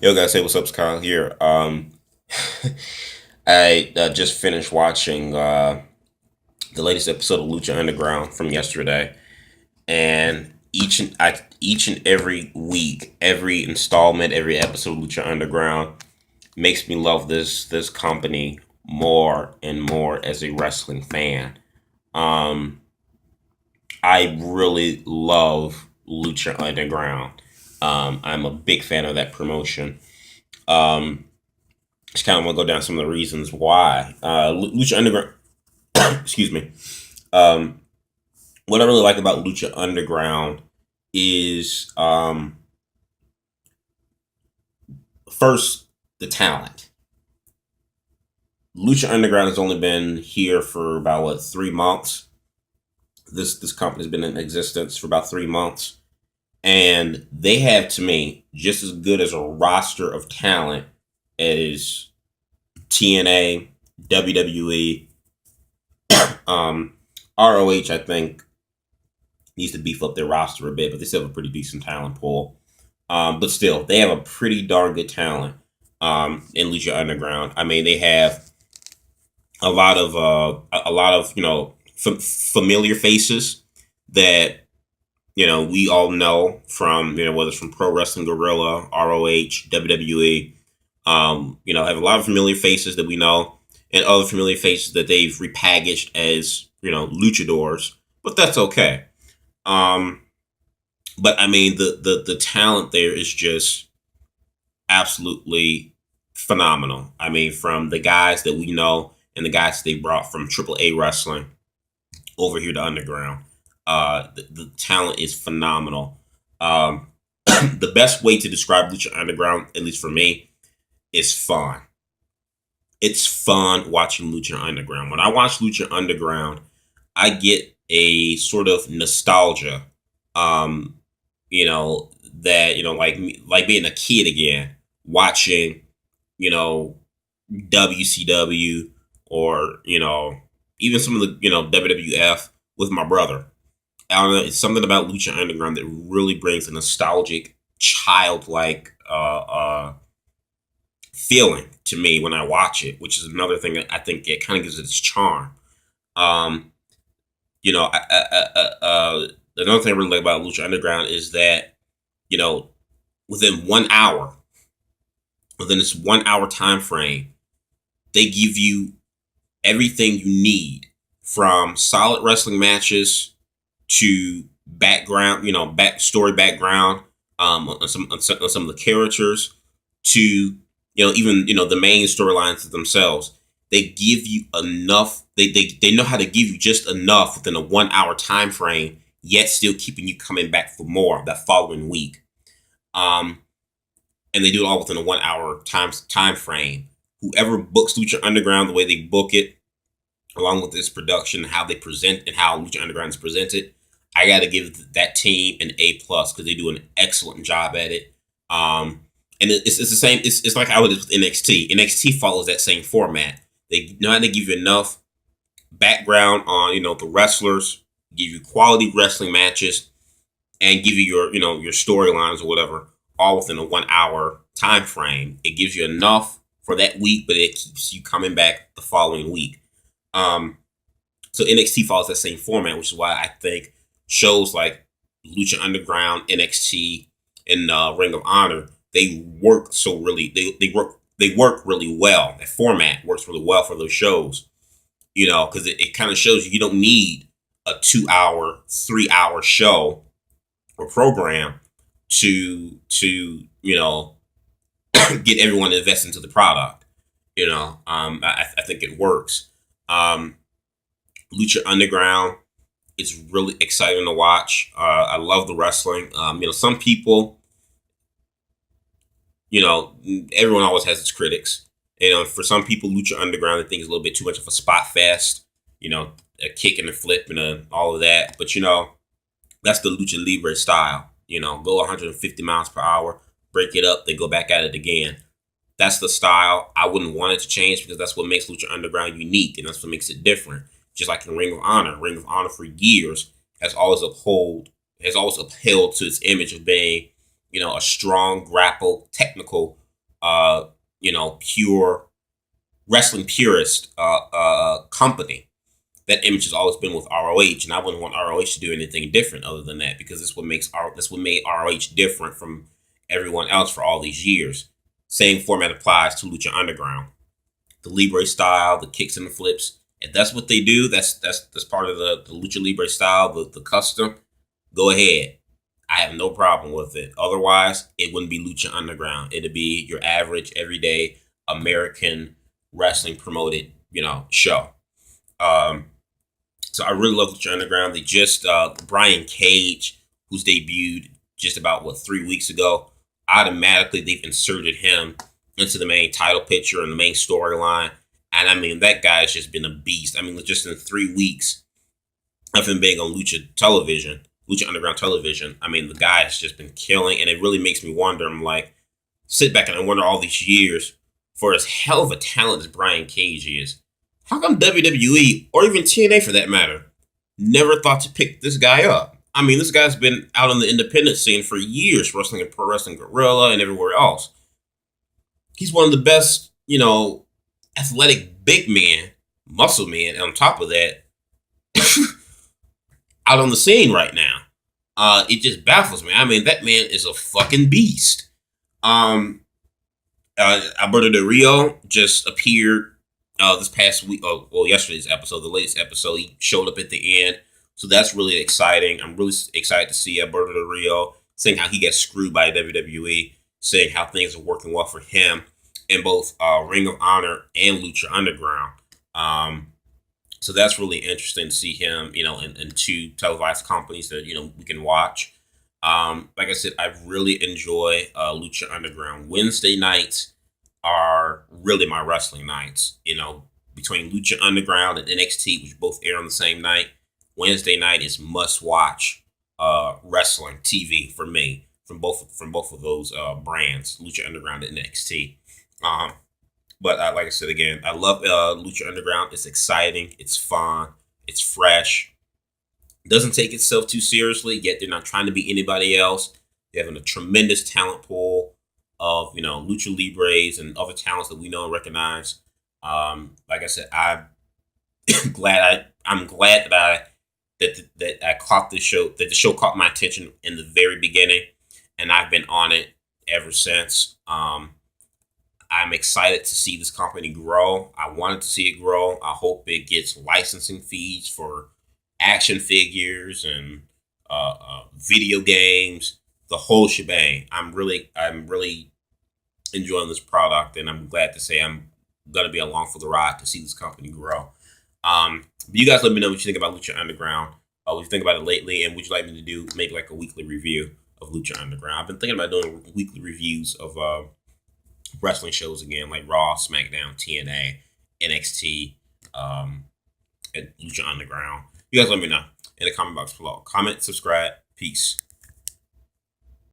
Yo, guys, hey, what's up? It's Kyle here. I just finished watching the latest episode of Lucha Underground from yesterday, and each and every week, every installment, every episode of Lucha Underground makes me love this company more and more as a wrestling fan. Um, I really love Lucha Underground. I'm a big fan of that promotion. Um, just kind of want to go down some of the reasons why. Lucha Underground, excuse me. Um, what I really like about Lucha Underground is first the talent. Lucha Underground has only been here for about 3 months. This company's been in existence for about 3 months, and they have to me just as good as a roster of talent as TNA, WWE, um, ROH. I think needs to beef up their roster a bit, but they still have a pretty decent talent pool. But still, they have a pretty darn good talent in Lucha Underground. I mean, they have a lot of familiar faces that we all know from whether it's from Pro Wrestling Guerrilla, ROH, WWE. Have a lot of familiar faces that we know, and other familiar faces that they've repackaged as luchadors. But that's okay. Um, but I mean, the talent there is just absolutely phenomenal. I mean, from the guys that we know and the guys they brought from AAA wrestling over here to Underground, the talent is phenomenal. The best way to describe Lucha Underground, at least for me, is fun. It's fun watching Lucha Underground. When I watch Lucha Underground, I get a sort of nostalgia. Um, that like being a kid again, watching WCW or even some of the WWF with my brother. I don't know. It's something about Lucha Underground that really brings a nostalgic, childlike feeling to me when I watch it, which is another thing that I think it kind of gives it its charm. Um, another thing I really like about Lucha Underground is that you know within 1 hour, within this 1 hour time frame, they give you everything you need from solid wrestling matches to background, backstory background on some of the characters to even the main storylines themselves. They give you enough. They know how to give you just enough within a 1 hour time frame, yet still keeping you coming back for more that following week. Um, and they do it all within a 1 hour time frame. Whoever books Lucha Underground the way they book it, along with this production, how they present and how Lucha Underground is presented, I got to give that team an A+ because they do an excellent job at it. And it's the same. It's like I would with NXT. NXT follows that same format. They know how to give you enough background on the wrestlers, give you quality wrestling matches, and give you your storylines or whatever, all within a 1 hour time frame. It gives you enough for that week, but it keeps you coming back the following week. Um, so NXT follows that same format, which is why I think shows like Lucha Underground, NXT, and Ring of Honor, they work so really they work really well. That format works really well for those shows, because it kind of shows you don't need a 2 hour, 3 hour show or program to get everyone to invest into the product. I think it works. Um, Lucha Underground is really exciting to watch. I love the wrestling. Some people, everyone always has its critics. For some people, Lucha Underground, I think is a little bit too much of a spot fest. A kick and a flip and all of that. But that's the Lucha Libre style. Go 150 miles per hour, break it up, they go back at it again. That's the style. I wouldn't want it to change because that's what makes Lucha Underground unique and that's what makes it different. Just like in Ring of Honor. Ring of Honor for years has always upheld to its image of being, a strong, grapple, technical pure wrestling purist company. That image has always been with ROH, and I wouldn't want ROH to do anything different other than that, because this what made ROH different from everyone else for all these years. Same format applies to Lucha Underground. The Libre style, the kicks and the flips. If that's what they do, that's part of the Lucha Libre style, the custom. Go ahead. I have no problem with it. Otherwise, it wouldn't be Lucha Underground. It'd be your average, everyday American wrestling promoted, show. Um, so I really love Lucha Underground. They just Brian Cage, who's debuted just about 3 weeks ago. Automatically, they've inserted him into the main title picture and the main storyline. And I mean, that guy's just been a beast. I mean, just in 3 weeks of him being on Lucha Underground television, I mean, the guy has just been killing, and it really makes me wonder. I'm like, sit back and I wonder all these years, for as hell of a talent as Brian Cage is, how come WWE, or even TNA for that matter, never thought to pick this guy up? I mean, this guy's been out on the independent scene for years, wrestling in Pro Wrestling Guerrilla and everywhere else. He's one of the best, athletic big men, muscle men, and on top of that, out on the scene right now. It just baffles me. I mean, that man is a fucking beast. Alberto Del Rio just appeared this past week, yesterday's episode, the latest episode. He showed up at the end, so that's really exciting. I'm really excited to see Alberto Del Rio, seeing how he gets screwed by WWE, seeing how things are working well for him in both Ring of Honor and Lucha Underground. So that's really interesting to see him, in two televised companies that, we can watch. Like I said, I really enjoy Lucha Underground. Wednesday nights are really my wrestling nights. Between Lucha Underground and NXT, which both air on the same night, Wednesday night is must watch wrestling TV for me from both of those brands, Lucha Underground and NXT. But like I said again, I love Lucha Underground. It's exciting, it's fun, it's fresh. It doesn't take itself too seriously, yet they're not trying to be anybody else. They're having a tremendous talent pool of Lucha Libres and other talents that we know and recognize. Like I said, I'm glad that I caught this show, that the show caught my attention in the very beginning, and I've been on it ever since. I'm excited to see this company grow. I wanted to see it grow. I hope it gets licensing fees for action figures and video games, the whole shebang. I'm really enjoying this product, and I'm glad to say I'm gonna be along for the ride to see this company grow. But you guys let me know what you think about Lucha Underground. What you think about it lately, and would you like me to do maybe like a weekly review of Lucha Underground? I've been thinking about doing weekly reviews of wrestling shows again, like Raw, SmackDown, TNA, NXT, and Lucha Underground. You guys let me know in the comment box below. Comment, subscribe, peace.